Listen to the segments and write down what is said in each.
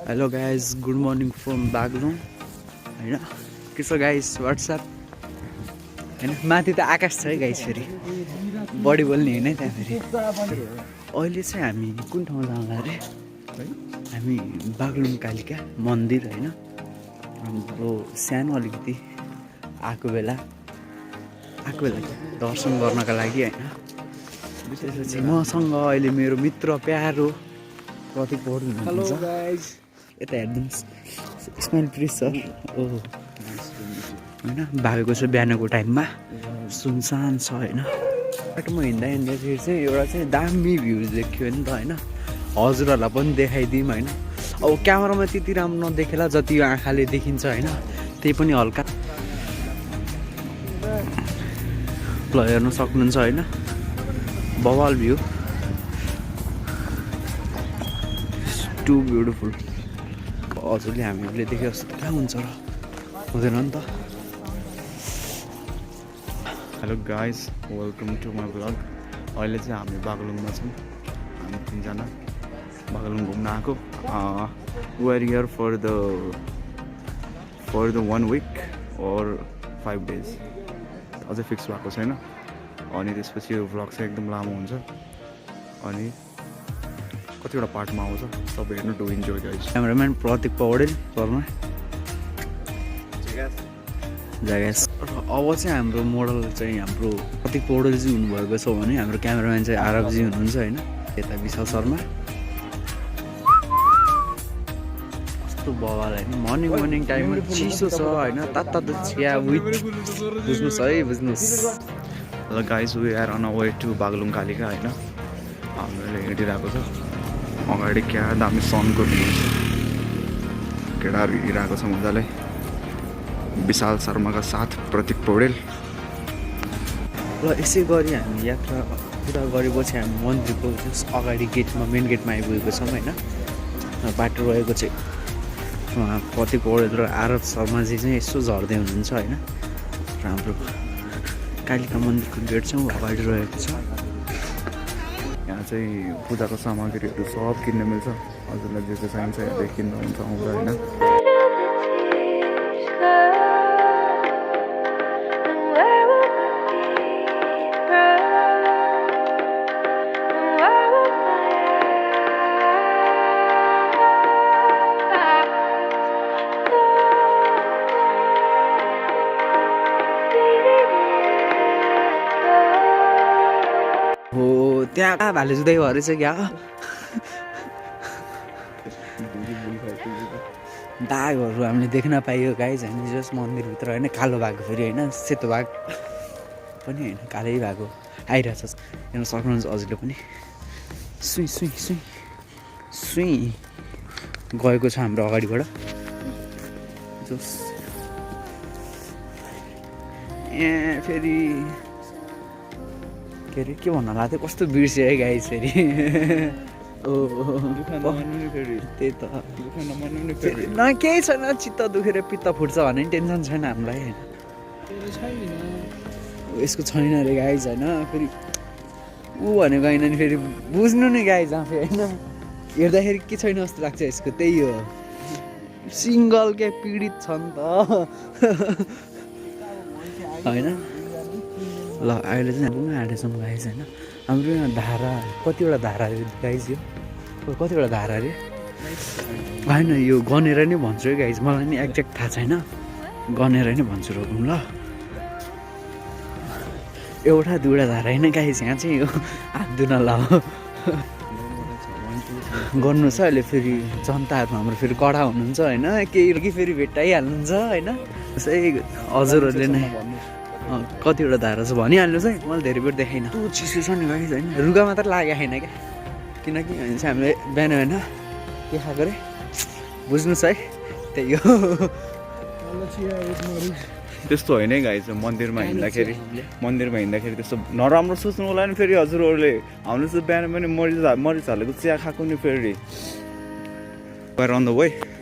Hello guys, good morning from Baglung होइन। के छ गाइज, वाट्सएप होइन। माथि त आकाश छ है गाइज, फेरि बढी बोल्ने होइन त्यहाँ फेरि। अहिले चाहिँ हामी कुन ठाउँ जाँदा अरे, हामी बागलुङ कालिका मन्दिर होइन। हाम्रो सानो अलिकति आएको बेला दर्शन गर्नका लागि होइन। त्यसपछि मसँग अहिले मेरो मित्र प्यारो प्रतीक पौडेल हुनुहुन्छ। यता हेर्नुहोस्, स्माइल प्लिज सर। ओहो होइन, भागेको छ बिहानको टाइममा, सुनसान छ होइन। बाटोमा हिँड्दाखेरि चाहिँ एउटा चाहिँ दामी भ्यूज देख्यो नि त होइन। हजुरहरूलाई पनि देखाइदिउँ होइन। अब क्यामेरामा त्यति राम्रो नदेखेला जति यो आँखाले देखिन्छ होइन, त्यही पनि हल्का ल हेर्नु सक्नुहुन्छ होइन। बवाल भ्यू, टु ब्युटिफुल। हजुरले हामीले देखेको जस्तो कहाँ हुन्छ र, हुँदैन नि त। Hello guys, welcome to my blog. अहिले चाहिँ हामी बागलुङमा छौँ। हामी तिनजना बागलुङ घुम्न आएको। We are here for the 1 week और 5 days। अझै फिक्स भएको छैन। अनि त्यसपछि यो भ्लग चाहिँ एकदम लामो हुन्छ अनि कतिवटा पार्टमा आउँछ। सब हेर्नु, to enjoy guys. Cameraman Pratik Paudel पर्मा जगेस। र अब चाहिँ हाम्रो मोडल चाहिँ हाम्रो प्रतीक पौडेलजी हुनुभएको छ भने हाम्रो क्यामेराम्यान चाहिँ आरबजी हुनुहुन्छ होइन। यता विशाल शर्मा। कस्तो बवाल होइन, मर्निङ टाइममा चिसो छ होइन। तातो चिया विथ बुझ्नुहोस् है, बुझ्नुहोस्। ल guys, we are on way to Baglung Kalika होइन। हामीले हिँडिरहेको छ। अगाडि क्या दामी सनको भ्यू छ। केटाहरू हिँडिरहेको छ मजाले। विशाल शर्माका साथ प्रतीक पौडेल। र यसै गरी हामी यात्रा पुरा गरेपछि हामी मन्दिरको जस अगाडि गेटमा, मेन गेटमा आइपुगेको छौँ होइन। बाटो रहेको चाहिँ उहाँ प्रतीक पौडेल र आरब शर्माजी चाहिँ यसो झर्दै हुनुहुन्छ होइन। र हाम्रो कालिका मन्दिरको गेट चाहिँ अगाडि रहेको छ। यहाँ चाहिँ पूजाको सामग्रीहरू सब किन्न मिल्छ। हजुरलाई जे जे चाहिन्छ यहाँदेखि किन्दा हुन्छ आउँदा होइन। हो त्यहाँ भाले जुधाइ भएर चाहिँ क्या बाघहरू हामीले देख्न पाइयो गाइज होइन। जस मन्दिरभित्र होइन, कालो बाघ फेरि होइन, सेतो बाघ पनि होइन, कालै बाघ हो आइरहेछ। हेर्न सक्नुहुन्छ हजुरले पनि। सुई सुई सुई सुई गएको छ हाम्रो अगाडिबाट। जस ए फेरि के अरे के भन्नु लाग्थ्यो, कस्तो बिर्स्यो है गाइज फेरि। त्यही त न केही छैन, चित्त दुखेर पित्त फुट्छ भने नि टेन्सन छैन हामीलाई होइन। यसको छैन अरे गाइज होइन। फेरि ऊ भनेको होइन नि, फेरि बुझ्नु नि गाइज आफै होइन। हेर्दाखेरि के छैन जस्तो लाग्छ यसको, त्यही हो। सिङ्गल के पीडित छ नि त होइन। ल अहिले चाहिँ पुग्न आँटेछौँ गाइज होइन। हाम्रो यहाँ धारा कतिवटा धारा अरे गाइज, यो कतिवटा धारा अरे होइन। यो गनेर नै भन्छु है गाइज, मलाई नि एक्ज्याक्ट थाहा छैन। गनेर नै भन्छु रोकौँ ल। एउटा दुईवटा धारा होइन गाइज, यहाँ चाहिँ यो हात धुन ल गर्नु छ। अहिले फेरि जनताहरू हाम्रो फेरि कडा हुनुहुन्छ होइन। केही कि फेरि भेट्टाइहाल्नुहुन्छ होइन। त्यसै हजुरहरूले नै कतिवटा धारा छ भनिहाल्नुहोस् है, मैले धेरै बेर देखाइनँ। त्यो चिसो छ नि गाइज होइन। रुगा मात्र लागेको छैन क्या, किनकि भने चाहिँ हामीले बिहान बिहान के खाएको अरे बुझ्नुहोस् है, त्यही हो। त्यस्तो होइन है गाइज। मन्दिरमा हिँड्दाखेरि त्यस्तो नराम्रो सोच्नु होला नि। फेरि हजुरहरूले हामीले चाहिँ बिहान पनि मरिच हालेको चिया खाएको नि फेरि। On the way.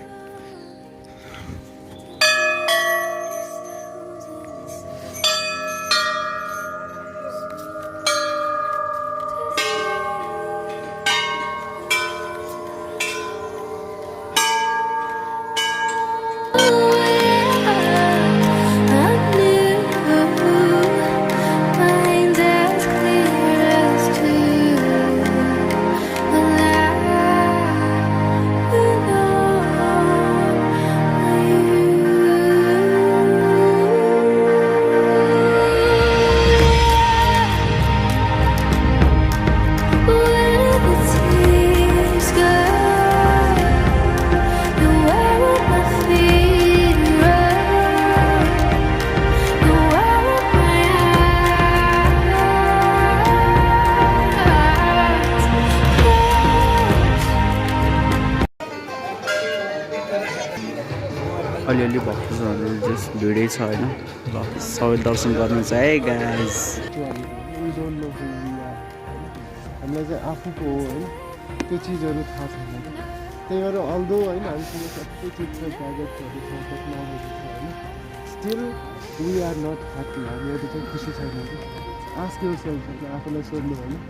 अलिअलि भक्तजनहरू जस भिडै छ होइन ल सबै दर्शन गर्नु छ है गाइज हामीलाई चाहिँ आफूको हो होइन त्यो चिजहरू थाहा छैन त्यही भएर अल्दो होइन हामीसँग सबै चिज छ ग्याजेट्सहरू छ टेक्नोलोजी छ होइन still we are not happy हामीहरू चाहिँ खुसी छैन कि आस्क योरसेल्फ होइन आफूलाई सोध्नु होइन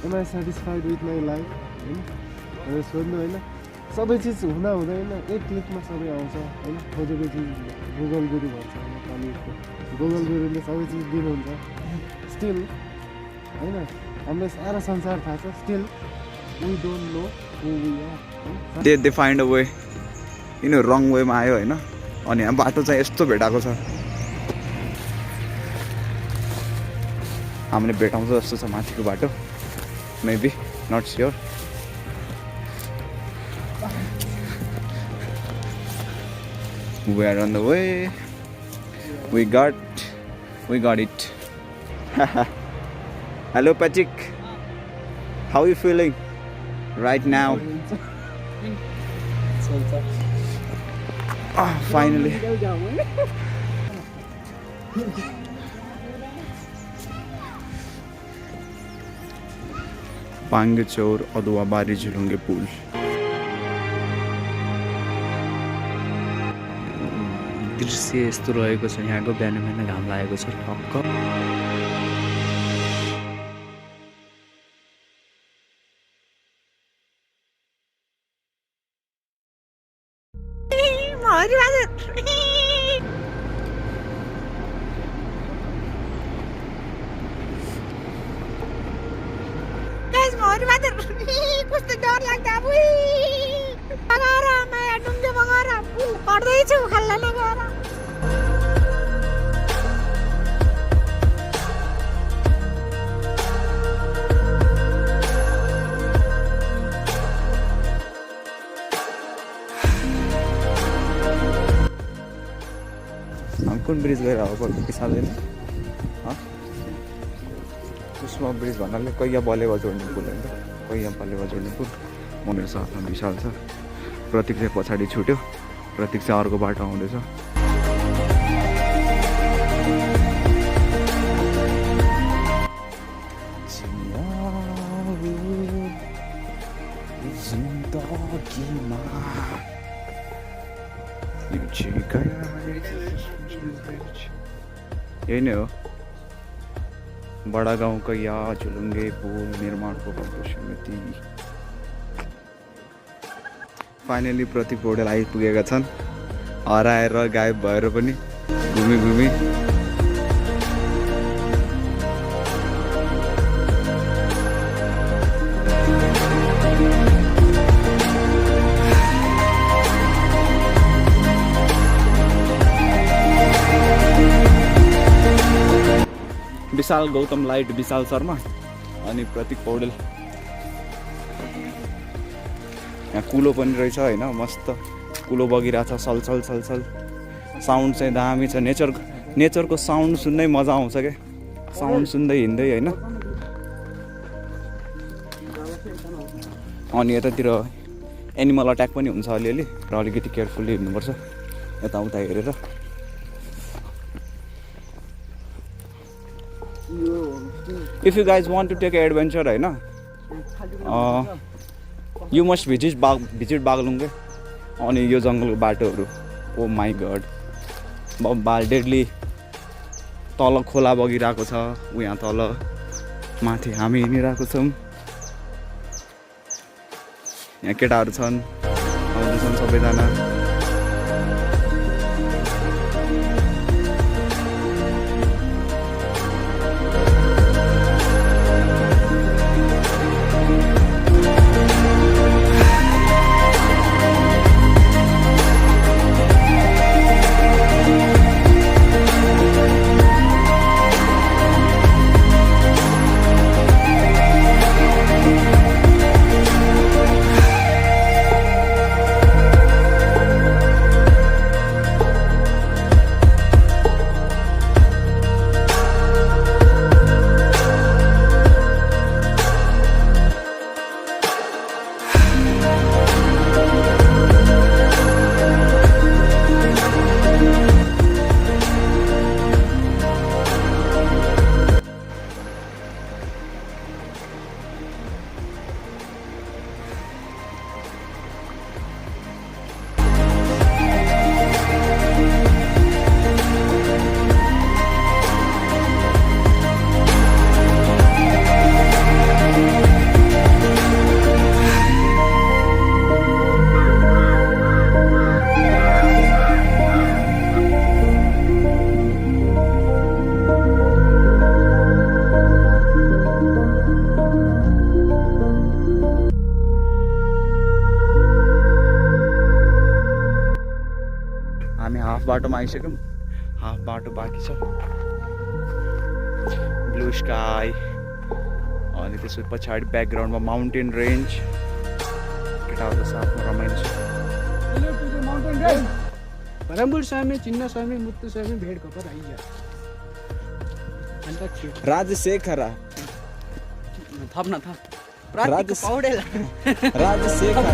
am I satisfied with my life होइन भनेर सोध्नु होइन सबै चिज हुँदा हुँदैन एक क्लिकमा सबै आउँछ होइन खोजेको चिज गुगल गुरु भन्छ होइन कलेजको गुगल गुरुले सबै चिज दिनुहुन्छ स्टिल होइन हामीलाई सारा संसार थाहा छ still we don't know who we are they find a way यिनीहरू रङ वेमा आयो होइन अनि यहाँ बाटो चाहिँ यस्तो भेटाएको छ हामीले भेटाउँछ जस्तो छ माथिको बाटो maybe not sure We are on the way. We got it. Hello, Patrick. How are you feeling right now? Finally. पाङ्गेचौर अदुवाबारी झुलुङ्गे पुल दृश्य यस्तो रहेको छ यहाँको बिहान बिहान घाम लागेको छ टक्क कस्तो डर लाग्दा डुङ्गे बगाएर पढ्दैछु खाल्ला नगएर कुन ब्रिज गएर अब कि साँदैन कुसमा ब्रिज भन्नाले कैया बलेवा जोड्ने पुल होइन कैया बलेवा जोड्ने पुल मनिर साथमा विशाल छ प्रतीक चाहिँ पछाडि छुट्यो प्रतीक चाहिँ अर्को बाटो आउँदैछ यही नै हो बडा गाउँ कैया झुलुङ्गे पुल निर्माणको समिति फाइनली प्रतीक पौडेल आइपुगेका छन् हराएर गायब भएर पनि घुमी विशाल गौतम लाइट विशाल शर्मा अनि प्रतीक पौडेल यहाँ कुलो पनि रहेछ होइन मस्त कुलो बगिरहेछ सलसल साउन्ड चाहिँ दामी छ नेचरको साउन्ड सुन्दै मजा आउँछ क्या साउन्ड सुन्दै हिँड्दै होइन अनि यतातिर एनिमल अट्याक पनि हुन्छ अलिअलि र अलिकति केयरफुल्ली हिँड्नुपर्छ यताउता हेरेर If you guys want to take an adventure, right na, you must visit Bagalunge on यो जङ्गलको बाटोहरू ओ माई गड डेडली तल खोला बगिरहेको छ यहाँ तल माथि हामी हिँडिरहेको छौँ यहाँ केटाहरू छन् आउँदैछन् सबैजना हाफ बाटोमा आइसक्यौँ, हाफ बाटो बाँकी छ। ब्लू स्काई अनि त्यसपछि पछाडि ब्याकग्राउन्डमा माउन्टेन रेन्ज, केटाहरूको साथमा रमाइलो छ। परम्पुर स्वामी, चिन्न स्वामी, मुत्तु स्वामी, भेड कपर आइया अन्त के राजशेखर थप्न थप Rajesh- Paudel Rajshekhar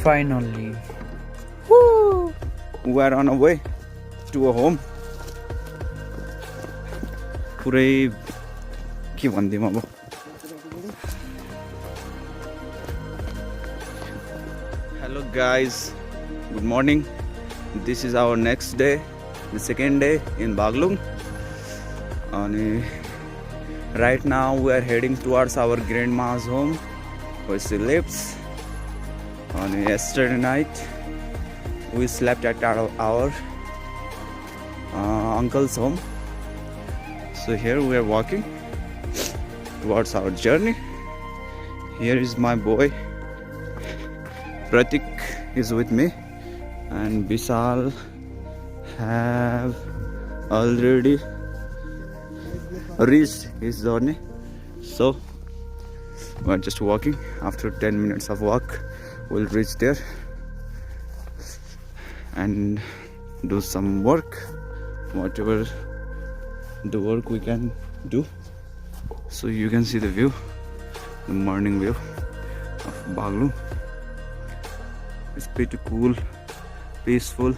Finally, we are on our way to a home. पुरै के भनिदिउँ अब। Hello guys, good morning. This is our next day, the second day in Baglung. And right now we are heading towards our grandma's home where she lives. And yesterday night we slept at our uncle's home. So here we are walking towards our journey. Here is my boy Pratik is with me, and Vishal have already reached his journey. So we are just walking. After 10 minutes of walk we'll reach there and do some work, whatever the work we can do. So you can see the view, the morning view of Baglung. It's pretty cool, peaceful.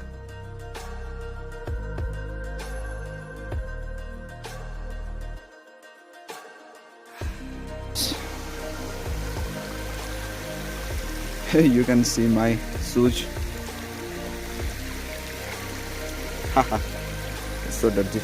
You can see my shoes. Haha, it's so dirty.